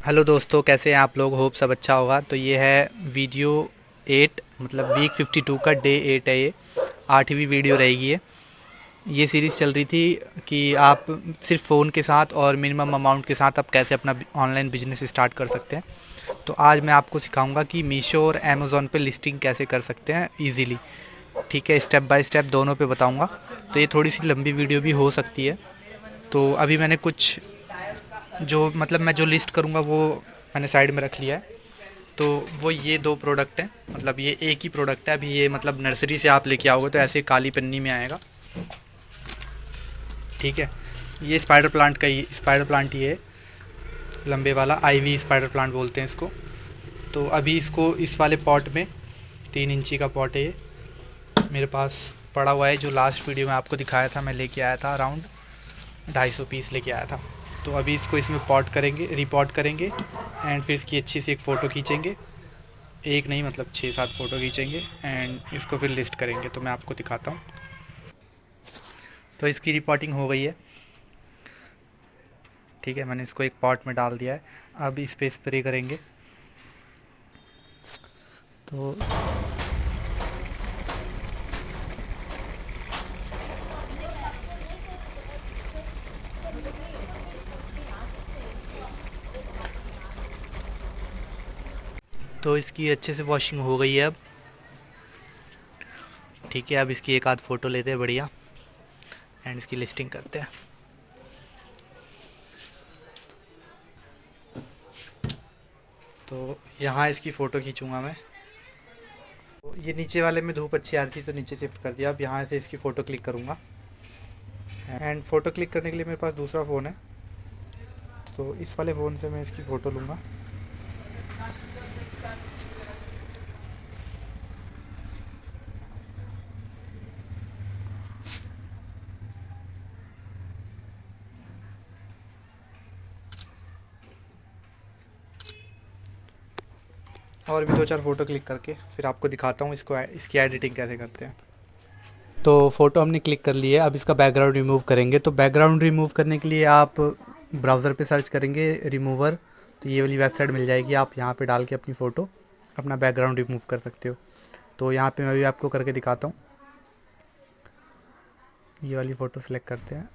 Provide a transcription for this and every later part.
Hello दोस्तों, कैसे हैं आप लोग। होप सब अच्छा होगा। तो ये है वीडियो 8, मतलब वीक 52 का डे 8 है। ये 8वीं वीडियो रहेगी। ये सीरीज़ चल रही थी कि आप सिर्फ फ़ोन के साथ और मिनिमम अमाउंट के साथ आप कैसे अपना ऑनलाइन बिजनेस स्टार्ट कर सकते हैं। तो आज मैं आपको सिखाऊंगा कि मीशो और अमेज़ॉन पे लिस्टिंग कैसे कर सकते हैं इजीली। ठीक है, स्टेप बाय स्टेप दोनों पे बताऊंगा। तो ये थोड़ी सी लंबी वीडियो भी हो सकती है। तो अभी मैंने कुछ जो मतलब मैं जो लिस्ट करूँगा वो मैंने साइड में रख लिया है। तो वो ये दो प्रोडक्ट हैं, मतलब ये एक ही प्रोडक्ट है। अभी ये मतलब नर्सरी से आप लेके आओगे तो ऐसे काली पन्नी में आएगा। ठीक है, ये स्पाइडर प्लांट का ही स्पाइडर प्लांट ही है, लंबे वाला आईवी स्पाइडर प्लांट बोलते हैं इसको। तो अभी इसको इस वाले पॉट में 3 इंची का पॉट है ये मेरे पास पड़ा हुआ है। जो लास्ट वीडियो में आपको दिखाया था, मैं लेके आया था अराउंड 250 पीस लेके आया था। तो अभी इसको इसमें पॉट करेंगे, रिपॉट करेंगे एंड फिर इसकी अच्छी सी एक फ़ोटो खींचेंगे। एक नहीं, मतलब 6-7 फ़ोटो खींचेंगे एंड इसको फिर लिस्ट करेंगे। तो मैं आपको दिखाता हूँ। तो इसकी रिपोर्टिंग हो गई है। ठीक है, मैंने इसको एक पॉट में डाल दिया है। अब इस पे स्प्रे करेंगे। तो इसकी अच्छे से वॉशिंग हो गई है अब। ठीक है, अब इसकी एक आध फ़ोटो लेते हैं बढ़िया एंड इसकी लिस्टिंग करते हैं। तो यहाँ इसकी फ़ोटो खींचूँगा मैं। तो ये नीचे वाले में धूप अच्छी आ रही थी तो नीचे शिफ्ट कर दिया। अब यहाँ से इसकी फ़ोटो क्लिक करूँगा एंड फ़ोटो क्लिक करने के लिए मेरे पास दूसरा फ़ोन है। तो इस वाले फ़ोन से मैं इसकी फ़ोटो लूँगा। और भी 2-4 फ़ोटो क्लिक करके फिर आपको दिखाता हूँ इसकी एडिटिंग कैसे करते हैं। तो फ़ोटो हमने क्लिक कर ली है। अब इसका बैकग्राउंड रिमूव करेंगे। तो बैकग्राउंड रिमूव करने के लिए आप ब्राउज़र पे सर्च करेंगे रिमूवर। तो ये वाली वेबसाइट मिल जाएगी। आप यहाँ पे डाल के अपनी फ़ोटो अपना बैकग्राउंड रिमूव कर सकते हो। तो यहाँ पे मैं भी आपको करके दिखाता हूँ। ये वाली फ़ोटो सेलेक्ट करते हैं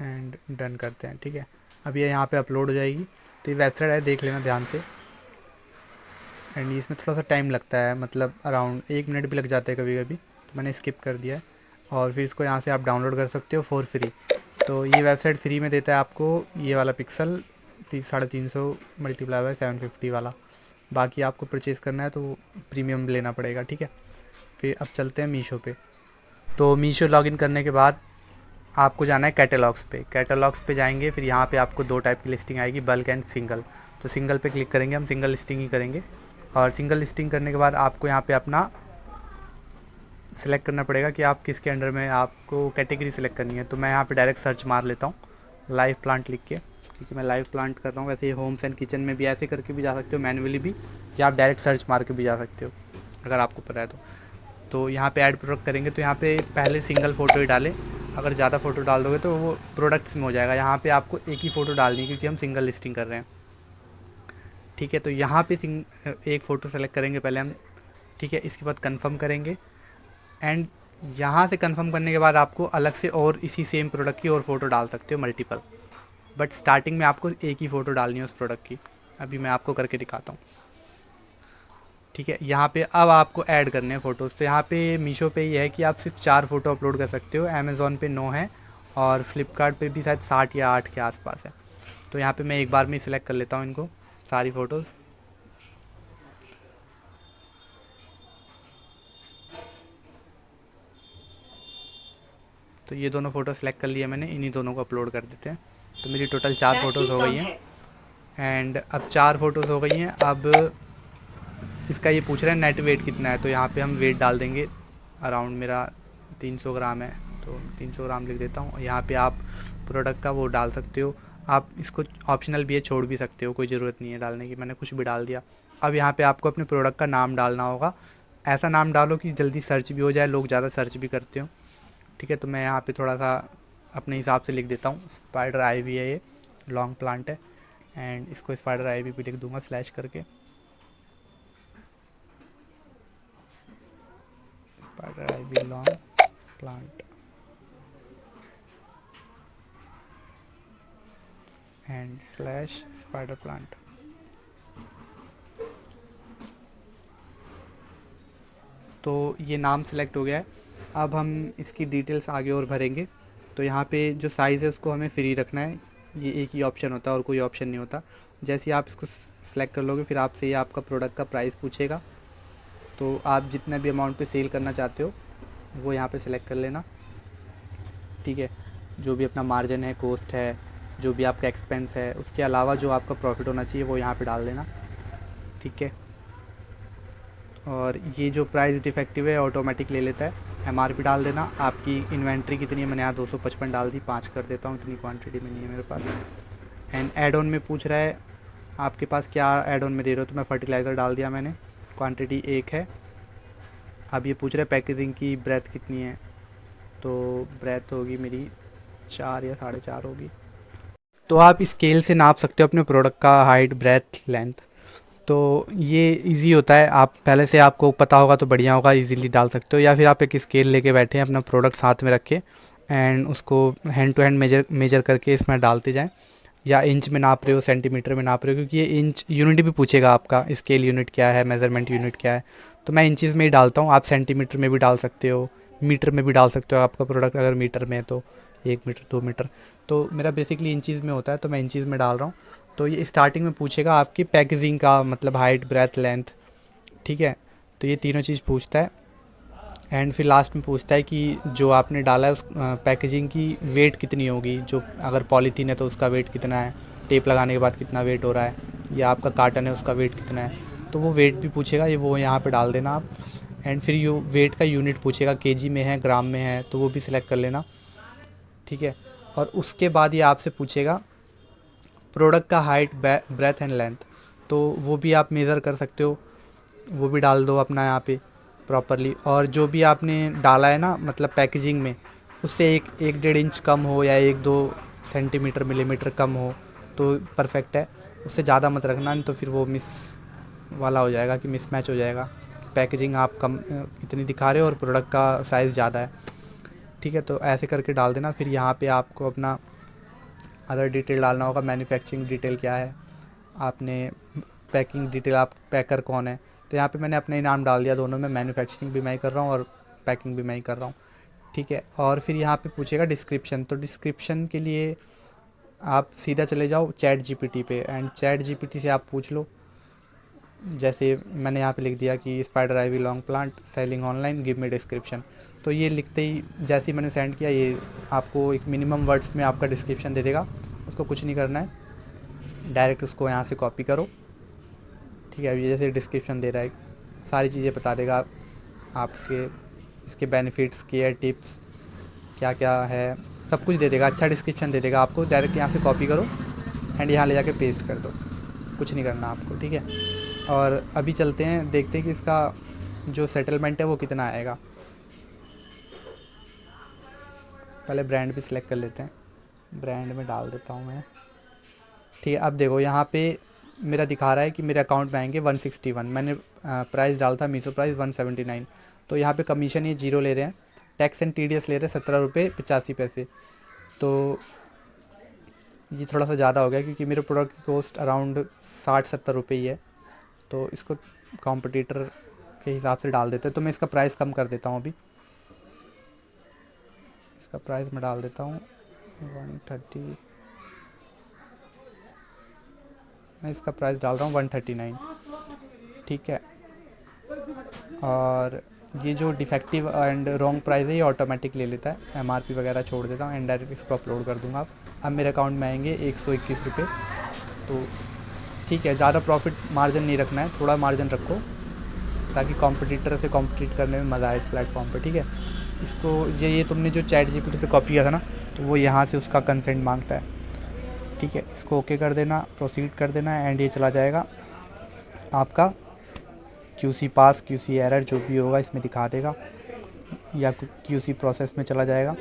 एंड डन करते हैं। ठीक है, अब ये यहाँ पे अपलोड हो जाएगी। तो ये वेबसाइट है, देख लेना ध्यान से। एंड इसमें थोड़ा सा टाइम लगता है, मतलब अराउंड 1 मिनट भी लग जाता है कभी कभी। तो मैंने स्किप कर दिया है। और फिर इसको यहाँ से आप डाउनलोड कर सकते हो फॉर फ्री। तो ये वेबसाइट फ्री में देता है आपको ये वाला पिक्सल 350 मल्टीप्लाई बाय 750 वाला। बाकी आपको परचेज़ करना है तो प्रीमियम लेना पड़ेगा। ठीक है, फिर अब चलते हैं मीशो पे। तो मीशो लॉगिन करने के बाद आपको जाना है कैटलॉग्स पे। कैटलॉग्स पे जाएंगे, फिर यहाँ पे आपको 2 टाइप की लिस्टिंग आएगी, बल्क एंड सिंगल। तो सिंगल पे क्लिक करेंगे, हम सिंगल लिस्टिंग ही करेंगे। और सिंगल लिस्टिंग करने के बाद आपको यहाँ पे अपना सेलेक्ट करना पड़ेगा कि आप किसके अंडर में आपको कैटेगरी सेलेक्ट करनी है। तो मैं यहाँ पे डायरेक्ट सर्च मार लेता हूँ लाइव प्लांट लिख के, क्योंकि मैं लाइव प्लांट कर रहा हूँ। वैसे ही होम्स एंड किचन में भी ऐसे करके भी जा सकते हो मैन्युअली भी, या आप डायरेक्ट सर्च मार के भी जा सकते हो अगर आपको पता है तो यहाँ पे ऐड प्रोडक्ट करेंगे। तो यहाँ पे पहले सिंगल फ़ोटो ही डालें। अगर ज़्यादा फ़ोटो डाल दोगे तो वो प्रोडक्ट्स में हो जाएगा। यहाँ पे आपको एक ही फ़ोटो डालनी है क्योंकि हम सिंगल लिस्टिंग कर रहे हैं। ठीक है, तो यहाँ पे एक फ़ोटो सेलेक्ट करेंगे पहले हम। ठीक है, इसके बाद कंफर्म करेंगे एंड यहाँ से कंफर्म करने के बाद आपको अलग से और इसी सेम प्रोडक्ट की और फ़ोटो डाल सकते हो मल्टीपल। बट स्टार्टिंग में आपको एक ही फ़ोटो डालनी है उस प्रोडक्ट की। अभी मैं आपको करके दिखाता हूँ। ठीक है, यहाँ पे अब आपको ऐड करने हैं फ़ोटोज़। तो यहाँ पे मीशो पे ये है कि आप सिर्फ 4 फ़ोटो अपलोड कर सकते हो। अमेज़ॉन पे 9 है और फ्लिपकार्ट पे भी शायद 60 या 8 के आसपास है। तो यहाँ पे मैं एक बार में सिलेक्ट कर लेता हूँ इनको सारी फ़ोटोज़। तो ये दोनों फ़ोटो सेलेक्ट कर लिए मैंने, इन्हीं दोनों को अपलोड कर देते हैं। तो मेरी टोटल 4 फ़ोटोज़ हो गई हैं एंड अब 4 फ़ोटोज़ हो गई हैं। अब इसका ये पूछ रहा है नेट वेट कितना है। तो यहाँ पे हम वेट डाल देंगे, अराउंड मेरा 300 ग्राम है तो 300 ग्राम लिख देता हूँ। यहाँ पे आप प्रोडक्ट का वो डाल सकते हो। आप इसको ऑप्शनल भी है, छोड़ भी सकते हो, कोई ज़रूरत नहीं है डालने की। मैंने कुछ भी डाल दिया। अब यहाँ पे आपको अपने प्रोडक्ट का नाम डालना होगा। ऐसा नाम डालो कि जल्दी सर्च भी हो जाए, लोग ज़्यादा सर्च भी करते हो। ठीक है, तो मैं यहाँ पे थोड़ा सा अपने हिसाब से लिख देता हूँ। स्पाइडर आईवी है, ये लॉन्ग प्लांट है। एंड इसको स्पाइडर आई भी लिख दूंगा स्लैश करके, स्पाइडर आई भी long plant and slash spider plant. तो ये नाम सेलेक्ट हो गया है। अब हम इसकी डिटेल्स आगे और भरेंगे। तो यहाँ पे जो साइज़ है उसको हमें फ्री रखना है, ये एक ही ऑप्शन होता है और कोई ऑप्शन नहीं होता। जैसे ही आप इसको सेलेक्ट कर लोगे फिर आपसे ये आपका प्रोडक्ट का प्राइस पूछेगा। तो आप जितना भी अमाउंट पे सेल करना चाहते हो वो यहाँ पे सिलेक्ट कर लेना, ठीक है। जो भी अपना मार्जिन है, कॉस्ट है, जो भी आपका एक्सपेंस है, उसके अलावा जो आपका प्रॉफिट होना चाहिए वो यहाँ पे डाल देना, ठीक है। और ये जो प्राइस डिफेक्टिव है ऑटोमेटिक ले लेता है। एमआरपी डाल देना। आपकी इन्वेंट्री कितनी है, मैंने यहाँ 255 डाल दी, 5 कर देता हूँ, इतनी क्वांटिटी में नहीं है मेरे पास। एंड ऐड ऑन में पूछ रहा है आपके पास क्या ऐड ऑन में दे रहे हो, तो मैं फर्टिलाइज़र डाल दिया मैंने, क्वांटिटी 1 है। अब ये पूछ रहा है पैकेजिंग की ब्रेथ कितनी है, तो ब्रेथ होगी मेरी 4 या 4.5 होगी। तो आप स्केल से नाप सकते हो अपने प्रोडक्ट का हाइट, ब्रेथ, लेंथ। तो ये इजी होता है, आप पहले से आपको पता होगा तो बढ़िया होगा, इजीली डाल सकते हो। या फिर आप एक स्केल लेके बैठे हैं, अपना प्रोडक्ट साथ में रखें एंड उसको हैंड टू हैंड मेजर करके इसमें डालते जाएं। या इंच में नाप रहे हो, सेंटीमीटर में नाप रहे हो, क्योंकि ये इंच यूनिट भी पूछेगा आपका, स्केल यूनिट क्या है, मेज़रमेंट यूनिट क्या है। तो मैं इंचज़ में ही डालता हूँ, आप सेंटीमीटर में भी डाल सकते हो, मीटर में भी डाल सकते हो। आपका प्रोडक्ट अगर मीटर में है तो 1 मीटर 2 मीटर, तो मेरा बेसिकली इंचज़ में होता है तो मैं इंचज़ में डाल रहा हूँ। तो ये स्टार्टिंग में पूछेगा आपकी पैकेजिंग का मतलब हाइट, ब्रेथ, लेंथ, ठीक है। तो ये तीनों चीज़ पूछता है। एंड फिर लास्ट में पूछता है कि जो आपने डाला है उस पैकेजिंग की वेट कितनी होगी, जो अगर पॉलीथीन है तो उसका वेट कितना है, टेप लगाने के बाद कितना वेट हो रहा है, या आपका कार्टन है उसका वेट कितना है, तो वो वेट भी पूछेगा, ये वो यहाँ पे डाल देना आप। एंड फिर ये वेट का यूनिट पूछेगा, केजी में है, ग्राम में है, तो वो भी सिलेक्ट कर लेना, ठीक है। और उसके बाद ये आपसे पूछेगा प्रोडक्ट का हाइट, ब्रेथ एंड लेंथ, तो वो भी आप मेज़र कर सकते हो, वो भी डाल दो अपना यहाँ पे प्रॉपरली। और जो भी आपने डाला है ना, मतलब पैकेजिंग में, उससे 1-1.5 इंच कम हो या 1-2 सेंटीमीटर मिलीमीटर कम हो तो परफेक्ट है। उससे ज़्यादा मत रखना, नहीं तो फिर वो मिस वाला हो जाएगा कि मिसमैच हो जाएगा। पैकेजिंग आप कम इतनी दिखा रहे हो और प्रोडक्ट का साइज़ ज़्यादा है, ठीक है। तो ऐसे करके डाल देना। फिर यहाँ पे आपको अपना अदर डिटेल डालना होगा, मैन्युफैक्चरिंग डिटेल क्या है, आपने पैकिंग डिटेल, आप पैकर कौन है। तो यहाँ पे मैंने अपना ही नाम डाल दिया दोनों में, मैन्युफैक्चरिंग भी मैं ही कर रहा हूँ और पैकिंग भी मैं ही कर रहा हूँ, ठीक है। और फिर यहाँ पे पूछेगा डिस्क्रिप्शन, तो डिस्क्रिप्शन के लिए आप सीधा चले जाओ चैट जीपीटी पे एंड चैट जीपीटी से आप पूछ लो। जैसे मैंने यहाँ पे लिख दिया कि spider ivy long plant selling online, give me description. तो ये लिखते ही जैसे ही मैंने सेंड किया, ये आपको एक मिनिमम वर्ड्स में आपका डिस्क्रिप्शन दे देगा। उसको कुछ नहीं करना है, डायरेक्ट उसको यहाँ से कॉपी करो, ठीक है। अब ये जैसे डिस्क्रिप्शन दे रहा है, सारी चीज़ें बता देगा आपके, इसके बेनिफिट्स, केयर टिप्स क्या क्या है, सब कुछ दे देगा। अच्छा डिस्क्रिप्शन दे देगा आपको। डायरेक्ट यहाँ से कॉपी करो एंड यहाँ ले जाके पेस्ट कर दो, कुछ नहीं करना आपको, ठीक है। और अभी चलते हैं, देखते हैं कि इसका जो सेटलमेंट है वो कितना आएगा। पहले ब्रांड भी सिलेक्ट कर लेते हैं, ब्रांड में डाल देता हूँ मैं, ठीक है। अब देखो यहाँ पे मेरा दिखा रहा है कि मेरे अकाउंट में आएंगे 161, मैंने प्राइस डाला था मीशो प्राइस 179। तो यहाँ पे कमीशन ये 0 ले रहे हैं, टैक्स एंड टीडीएस ले रहे हैं 17 रुपये 85 पैसे। तो ये थोड़ा सा ज़्यादा हो गया क्योंकि मेरे प्रोडक्ट की कॉस्ट अराउंड 60-70 रुपये ही है। तो इसको कॉम्पिटिटर के हिसाब से डाल देते हैं। तो मैं इसका प्राइस कम कर देता हूँ, अभी इसका प्राइस मैं डाल देता हूँ 130, मैं इसका प्राइस डाल रहा हूँ 139, ठीक है। और ये जो डिफेक्टिव एंड रॉन्ग प्राइस है ये ऑटोमेटिक ले लेता है, एमआरपी वगैरह छोड़ देता हूँ एंड डायरेक्ट इसको अपलोड कर दूँगा। अब मेरे अकाउंट में आएंगे 121 रुपये। तो ठीक है, ज़्यादा प्रॉफिट मार्जिन नहीं रखना है, थोड़ा मार्जिन रखो ताकि कॉम्पिटिटर से कॉम्पिटिट करने में मज़ा आए इस प्लेटफॉर्म पर, ठीक है। इसको ये तुमने जो चैट जीपीटी से कॉपी किया था ना, तो वो यहाँ से उसका कंसेंट मांगता है, ठीक है। इसको ओके कर देना, प्रोसीड कर देना एंड ये चला जाएगा आपका QC पास, QC एरर जो भी होगा इसमें दिखा देगा, या QC प्रोसेस में चला जाएगा।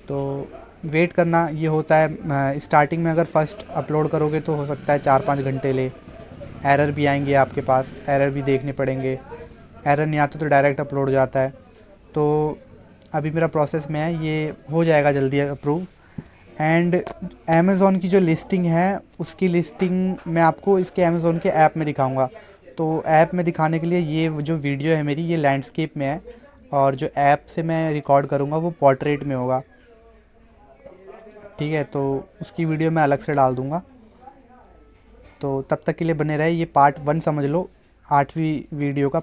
तो वेट करना ये होता है, स्टार्टिंग में अगर फर्स्ट अपलोड करोगे तो हो सकता है 4-5 घंटे ले, एरर भी आएंगे आपके पास, एरर भी देखने पड़ेंगे, एरर नहीं आता तो डायरेक्ट अपलोड हो जाता है। तो अभी मेरा प्रोसेस में है, ये हो जाएगा जल्दी अप्रूव। एंड अमेज़ॉन की जो लिस्टिंग है उसकी लिस्टिंग मैं आपको इसके अमेज़ॉन के ऐप में दिखाऊंगा। तो ऐप में दिखाने के लिए ये जो वीडियो है मेरी, ये लैंडस्केप में है, और जो ऐप से मैं रिकॉर्ड करूँगा वो पोर्ट्रेट में होगा, ठीक है। तो उसकी वीडियो मैं अलग से डाल दूँगा। तो तब तक के लिए बने रहे, ये पार्ट 1 समझ लो 8वीं वीडियो का।